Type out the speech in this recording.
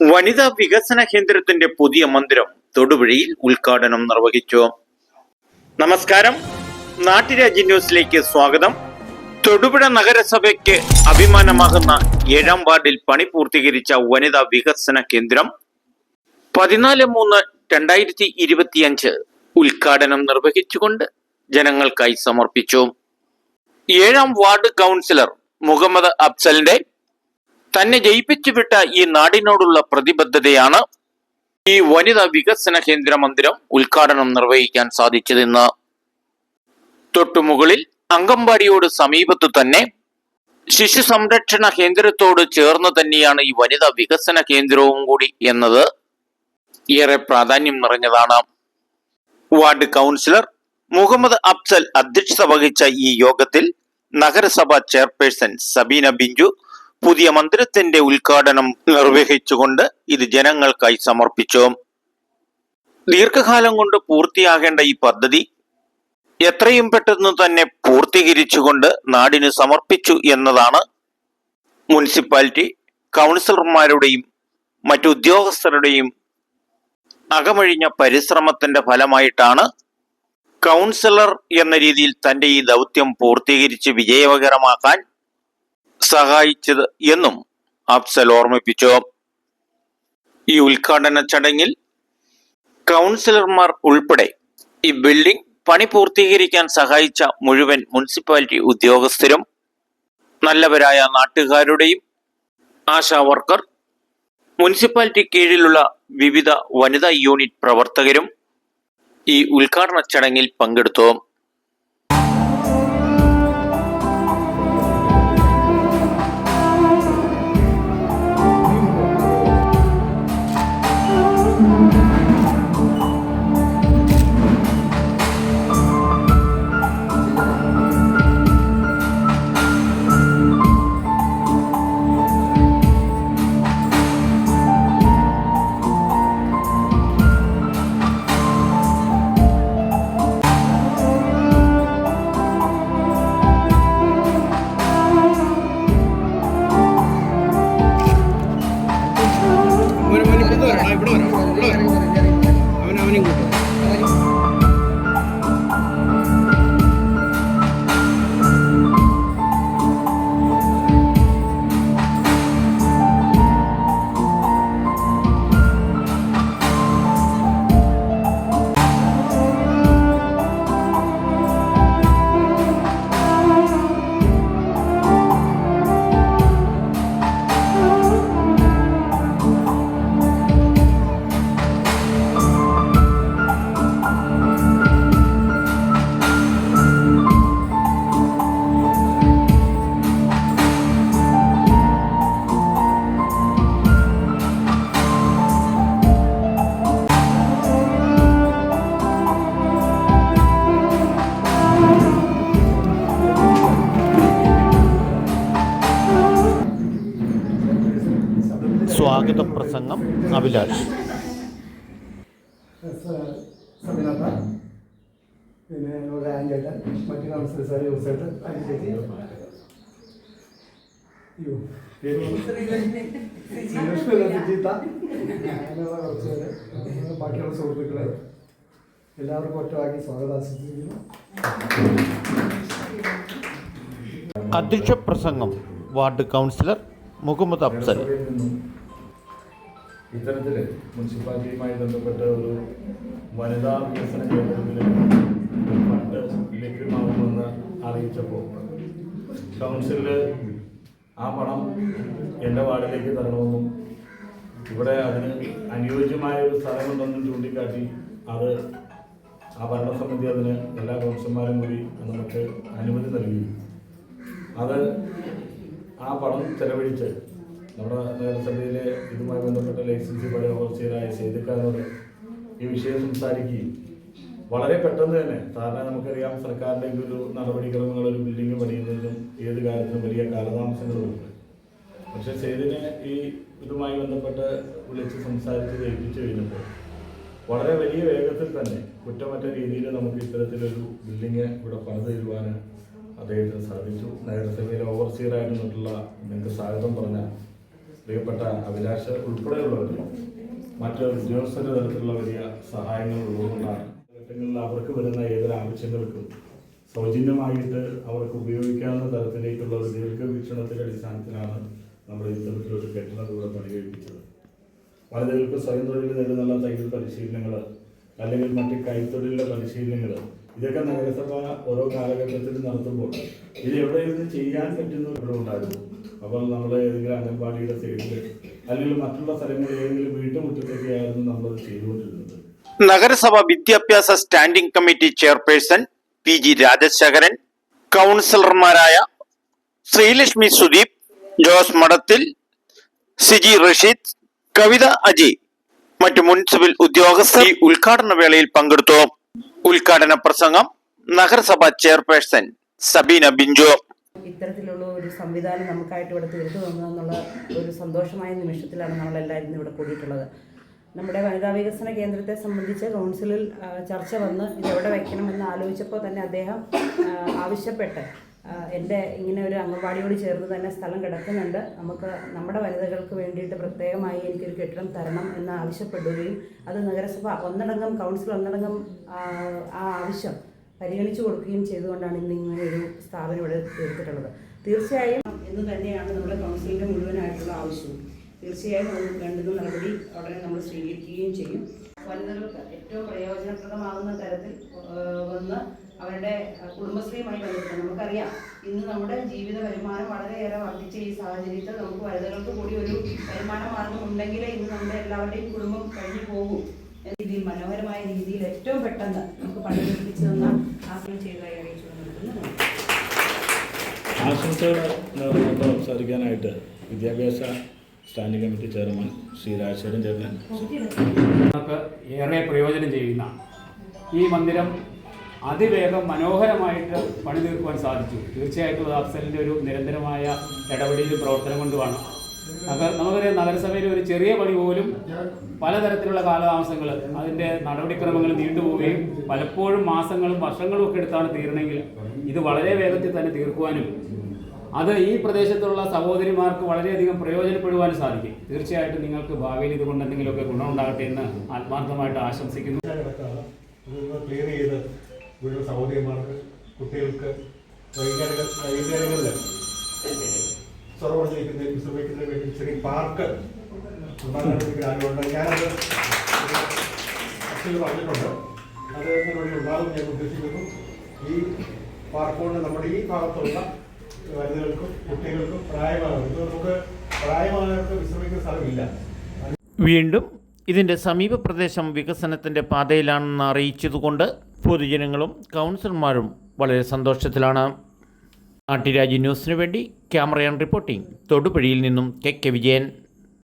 വനിതാ വികസന കേന്ദ്രത്തിന്റെ പുതിയ മന്ദിരം തൊടുപുഴയിൽ ഉദ്ഘാടനം നിർവഹിച്ചു. നമസ്കാരം, നാട്ടുരാജ്യ ന്യൂസിലേക്ക് സ്വാഗതം. തൊടുപുഴ നഗരസഭയ്ക്ക് അഭിമാനമാകുന്ന 7-ാം വാർഡിൽ പണി പൂർത്തീകരിച്ച വനിതാ വികസന കേന്ദ്രം 14/3/2025 ഉദ്ഘാടനം നിർവഹിച്ചുകൊണ്ട് ജനങ്ങൾക്കായി സമർപ്പിച്ചു. 7-ാം വാർഡ് കൗൺസിലർ മുഹമ്മദ് അഫ്സലിന്റെ തന്നെ ജയിപ്പിച്ചുവിട്ട ഈ നാടിനോടുള്ള പ്രതിബദ്ധതയാണ് ഈ വനിതാ വികസന കേന്ദ്ര മന്ദിരം ഉദ്ഘാടനം നിർവഹിക്കാൻ സാധിച്ചതെന്ന്. തൊട്ടുമുകളിൽ അംഗൻവാടിയോട് സമീപത്തു തന്നെ ശിശു സംരക്ഷണ കേന്ദ്രത്തോട് ചേർന്ന് തന്നെയാണ് ഈ വനിതാ വികസന കേന്ദ്രവും കൂടി എന്നത് ഏറെ പ്രാധാന്യം നിറഞ്ഞതാണ്. വാർഡ് കൗൺസിലർ മുഹമ്മദ് അഫ്സൽ അധ്യക്ഷത വഹിച്ച ഈ യോഗത്തിൽ നഗരസഭാ ചെയർപേഴ്സൺ സബീന ബിഞ്ചു പുതിയ മന്ദിരത്തിന്റെ ഉദ്ഘാടനം നിർവഹിച്ചുകൊണ്ട് ഇത് ജനങ്ങൾക്കായി സമർപ്പിച്ചു. ദീർഘകാലം കൊണ്ട് പൂർത്തിയാകേണ്ട ഈ പദ്ധതി എത്രയും പെട്ടെന്ന് തന്നെ പൂർത്തീകരിച്ചുകൊണ്ട് നാടിന് സമർപ്പിച്ചു എന്നതാണ് മുനിസിപ്പാലിറ്റി കൗൺസിലർമാരുടെയും മറ്റു ഉദ്യോഗസ്ഥരുടെയും അകമഴിഞ്ഞ പരിശ്രമത്തിന്റെ ഫലമായിട്ടാണ് കൗൺസിലർ എന്ന രീതിയിൽ തന്റെ ഈ ദൗത്യം പൂർത്തീകരിച്ച് വിജയകരമാക്കാൻ സഹായിച്ചത് എന്നും അഫ്സൽ ഓർമ്മിപ്പിച്ചു. ഈ ഉദ്ഘാടന ചടങ്ങിൽ കൗൺസിലർമാർ ഉൾപ്പെടെ ഈ ബിൽഡിംഗ് പണി പൂർത്തീകരിക്കാൻ സഹായിച്ച മുഴുവൻ മുനിസിപ്പാലിറ്റി ഉദ്യോഗസ്ഥരും നല്ലവരായ നാട്ടുകാരുടെയും ആശാ വർക്കർ, മുനിസിപ്പാലിറ്റി കീഴിലുള്ള വിവിധ വനിതാ യൂണിറ്റ് പ്രവർത്തകരും ഈ ഉദ്ഘാടന ചടങ്ങിൽ പങ്കെടുത്തു. സ്വാഗത പ്രസംഗം അഭിലാഷ്. പിന്നെ ആൻജേട്ടൻ, മറ്റു കൗൺസിലേഴ്സ് യൂസേട്ടൻ, ബാക്കിയുള്ള സുഹൃത്തുക്കളെ എല്ലാവർക്കും ഒറ്റവാക്കി സ്വാഗതം ആശംസിക്കുന്നു. അധ്യക്ഷ പ്രസംഗം വാർഡ് കൗൺസിലർ മുഹമ്മദ് അഫ്സൽ. ഇത്തരത്തിൽ മുനിസിപ്പാലിറ്റിയുമായി ബന്ധപ്പെട്ട ഒരു വനിതാ വികസന കേന്ദ്രത്തിന് ഫണ്ട് ലഭ്യമാകുമെന്ന് അറിയിച്ചപ്പോൾ കൗൺസിലിൽ ആ പണം എൻ്റെ വാർഡിലേക്ക് തരണമെന്നും ഇവിടെ അതിന് അനുയോജ്യമായ ഒരു സ്ഥലമുണ്ടെന്നും ചൂണ്ടിക്കാട്ടി അത് ആ ഭരണസമിതി അതിന് എല്ലാ കൗൺസിലർമാരും കൂടി നമുക്ക് അനുമതി നൽകി അത് ആ പണം ചെലവഴിച്ച് നമ്മുടെ നഗരസഭയിലെ ഇതുമായി ബന്ധപ്പെട്ട ലൈസൻസി പണി ഓവർസിയറായ സേതുക്കാരനോട് ഈ വിഷയം സംസാരിക്കുകയും വളരെ പെട്ടെന്ന് തന്നെ, സാധാരണ നമുക്കറിയാം സർക്കാരിൻ്റെ ഒരു നടപടിക്രമങ്ങൾ ഒരു ബിൽഡിംഗ് പണിയുന്നതിനും ഏത് കാര്യത്തിനും വലിയ കാലതാമസങ്ങളുമുണ്ട്. പക്ഷേ സേതുവിനെ ഈ ഇതുമായി ബന്ധപ്പെട്ട് വിളിച്ച് സംസാരിച്ച് ഏൽപ്പിച്ചു കഴിഞ്ഞപ്പോൾ വളരെ വലിയ വേഗത്തിൽ തന്നെ കുറ്റമറ്റ രീതിയിൽ നമുക്ക് ഇത്തരത്തിലൊരു ബിൽഡിംഗ് ഇവിടെ പണിത് തരുവാൻ അദ്ദേഹത്തിന് സാധിച്ചു. നഗരസഭയിലെ ഓവർസിയറായിട്ട് നിന്നിട്ടുള്ള നിങ്ങൾക്ക് സ്വാഗതം പറഞ്ഞ പ്രിയപ്പെട്ട അഭിലാഷ് ഉൾപ്പെടെയുള്ളവർ മറ്റ് ഉദ്യോഗസ്ഥരുടെ തരത്തിലുള്ള വലിയ സഹായങ്ങൾ ഉള്ളതുകൊണ്ടാണ് ഘട്ടങ്ങളിൽ അവർക്ക് വരുന്ന ഏതൊരു ആവശ്യങ്ങൾക്കും സൗജന്യമായിട്ട് അവർക്ക് ഉപയോഗിക്കാവുന്ന തരത്തിലേക്കുള്ള ഒരു ദീർഘവീക്ഷണത്തിൻ്റെ അടിസ്ഥാനത്തിലാണ് നമ്മൾ ഇത്തരത്തിലൊരു കെട്ടിടം കൂടെ പണി കഴിപ്പിച്ചത്. വനിതകൾക്ക് സ്വയം തൊഴിൽ നേടുന്നുള്ള തയ്യൽ പരിശീലനങ്ങൾ അല്ലെങ്കിൽ മറ്റ് കൈത്തൊഴിലിൻ്റെ പരിശീലനങ്ങൾ ഇതൊക്കെ നഗരസഭ ഓരോ കാലഘട്ടത്തിലും നടത്തുമ്പോൾ ഇത് എവിടെയൊന്നും ചെയ്യാൻ പറ്റുന്നവരുണ്ടായിരുന്നു. അപ്പോൾ നമ്മൾ ഏതെങ്കിലും അംഗൻവാടിയുടെ സൈഡിൽ അല്ലെങ്കിൽ മറ്റുള്ള സ്ഥലങ്ങളിൽ ഏതെങ്കിലും വീട്ടുമുറ്റത്തൊക്കെ ആയിരുന്നു നമ്മൾ ചെയ്തുകൊണ്ടിരുന്നത്. നഗരസഭ വിദ്യാഭ്യാസ standing committee chairperson PG Rajasekharan, കൗൺസിലർമാരായ ശ്രീലക്ഷ്മി സുദീപ്, ജോസ് മഠത്തിൽ, സിജി റഷീദ്, കവിത അജയ്, മറ്റു മുനിസിപ്പൽ ഉദ്യോഗസ്ഥർ ഈ ഉദ്ഘാടന വേളയിൽ പങ്കെടുത്തു. ഉദ്ഘാടന പ്രസംഗം നഗരസഭ ചെയർപേഴ്സൺ സബീന ബിഞ്ചോ. ഇത്തരത്തിലുള്ള ഒരു സംവിധാനം നമുക്കായിട്ട് ഇവിടെ തീർത്തു തന്നതെന്നുള്ള ഒരു സന്തോഷമായ നിമിഷത്തിലാണ് നമ്മളെല്ലാവരും ഇവിടെ കൂടിയിട്ടുള്ളത്. നമ്മുടെ വനിതാ വികസന കേന്ദ്രത്തെ സംബന്ധിച്ച് കൗൺസിലിൽ ചർച്ച വന്ന് ഇതെവിടെ വയ്ക്കണമെന്ന് ആലോചിച്ചപ്പോൾ തന്നെ അദ്ദേഹം ആവശ്യപ്പെട്ട് എൻ്റെ ഇങ്ങനെ ഒരു അംഗൻവാടിയോട് ചേർന്ന് തന്നെ സ്ഥലം കിടക്കുന്നുണ്ട്, നമുക്ക് നമ്മുടെ വനിതകൾക്ക് വേണ്ടിയിട്ട് പ്രത്യേകമായി എനിക്കൊരു കെട്ടിടം തരണം എന്ന് ആവശ്യപ്പെടുകയും അത് നഗരസഭ ഒന്നടങ്കം കൗൺസിൽ ഒന്നടങ്കം ആ ആവശ്യം പരിഗണിച്ചു കൊടുക്കുകയും ചെയ്തുകൊണ്ടാണ് ഇന്ന് ഇങ്ങനെ ഒരു സ്ഥാപനം ഇവിടെ തീർത്തിട്ടുള്ളത്. തീർച്ചയായും എന്ന് തന്നെയാണ് നമ്മുടെ കൗൺസിലിൻ്റെ മുഴുവനായിട്ടുള്ള ആവശ്യവും. തീർച്ചയായും അത് വേണ്ടുന്ന നടപടി ഉടനെ നമ്മൾ സ്വീകരിക്കുകയും ചെയ്യും. വനിതകൾക്ക് ഏറ്റവും പ്രയോജനപ്രദമാകുന്ന തരത്തിൽ വന്ന് അവരുടെ കുടുംബശ്രീയുമായി ബന്ധപ്പെട്ട് നമുക്കറിയാം, ഇന്ന് നമ്മുടെ ജീവിത വരുമാനം വളരെയേറെ വർദ്ധിച്ച ഈ സാഹചര്യത്തിൽ നമുക്ക് വനിതകൾക്ക് കൂടി ഒരു വരുമാന മാർഗം ഉണ്ടെങ്കിലേ ഇന്ന് നമ്മുടെ എല്ലാവരുടെയും കുടുംബം കഴിഞ്ഞു പോകും. രീതിയിൽ മനോഹരമായ രീതിയിൽ ഏറ്റവും പെട്ടെന്ന് നമുക്ക് പണി നിർമ്മിച്ചു തന്ന ആഗ്രഹം ചെയ്തതായി അറിയിച്ചു നൽകുന്നു. ആശംസകൾ സംസാരിക്കാനായിട്ട് വിദ്യാഭ്യാസ standing committee chairman Shri Rajasekharan ചേർന്ന് നമുക്ക് ഏറെ പ്രയോജനം ചെയ്യുന്ന ഈ മന്ദിരം അതിവേഗം മനോഹരമായിട്ട് പണി തീർക്കുവാൻ സാധിച്ചു. തീർച്ചയായിട്ടും അത് അഫ്സലിൻ്റെ ഒരു നിരന്തരമായ ഇടപെടലും പ്രവർത്തനം കൊണ്ടുമാണ്. നമുക്കറിയാം, നഗരസഭയിലെ ഒരു ചെറിയ പണി പോലും പലതരത്തിലുള്ള കാലതാമസങ്ങൾ, അതിൻ്റെ നടപടിക്രമങ്ങൾ നീണ്ടുപോവുകയും പലപ്പോഴും മാസങ്ങളും വർഷങ്ങളും ഒക്കെ എടുത്താണ് തീരണമെങ്കിൽ ഇത് വളരെ വേഗത്തിൽ തന്നെ തീർക്കുവാനും അത് ഈ പ്രദേശത്തുള്ള സഹോദരിമാർക്ക് വളരെയധികം പ്രയോജനപ്പെടുവാനും സാധിക്കും. തീർച്ചയായിട്ടും നിങ്ങൾക്ക് ഭാവിയിൽ ഇതുകൊണ്ട് എന്തെങ്കിലുമൊക്കെ ഗുണമുണ്ടാകട്ടെ എന്ന് ആത്മാർത്ഥമായിട്ട് ആശംസിക്കുന്നു. ക്ലിയർ ചെയ്ത് വീട്ടിലെ സഹോദരിമാർക്ക്, കുട്ടികൾക്ക് വൈകുന്നേരങ്ങളിൽ സൊറവടിക്കുന്നതിന് വിശ്രമിക്കുന്നതിന് വേണ്ടി ചെറിയ പാർക്ക് ഉണ്ടാകാൻ വേണ്ടി ആഗ്രഹമുണ്ട്. ഞാനത് അച്ഛന് പറഞ്ഞിട്ടുണ്ട്, അത് നടപടി ഉണ്ടാകും ഞാൻ ഉദ്ദേശിക്കുന്നു. ഈ പാർക്ക് കൊണ്ട് നമ്മുടെ ഈ ഭാഗത്തുള്ള വനിതകൾക്കും കുട്ടികൾക്കും പ്രായമായവർക്കും നമുക്ക് പ്രായമായവർക്ക് വിശ്രമിക്കുന്ന സ്ഥലമില്ല. വീണ്ടും ഇതിൻ്റെ സമീപ പ്രദേശം വികസനത്തിൻ്റെ പാതയിലാണെന്ന് അറിയിച്ചതുകൊണ്ട് പൊതുജനങ്ങളും കൗൺസിലർമാരും വളരെ സന്തോഷത്തിലാണ്. നാട്ടുരാജ്യ ന്യൂസിനു വേണ്ടി ക്യാമറ ആൻഡ് റിപ്പോർട്ടിംഗ് തൊടുപുഴയിൽ നിന്നും KK വിജയൻ.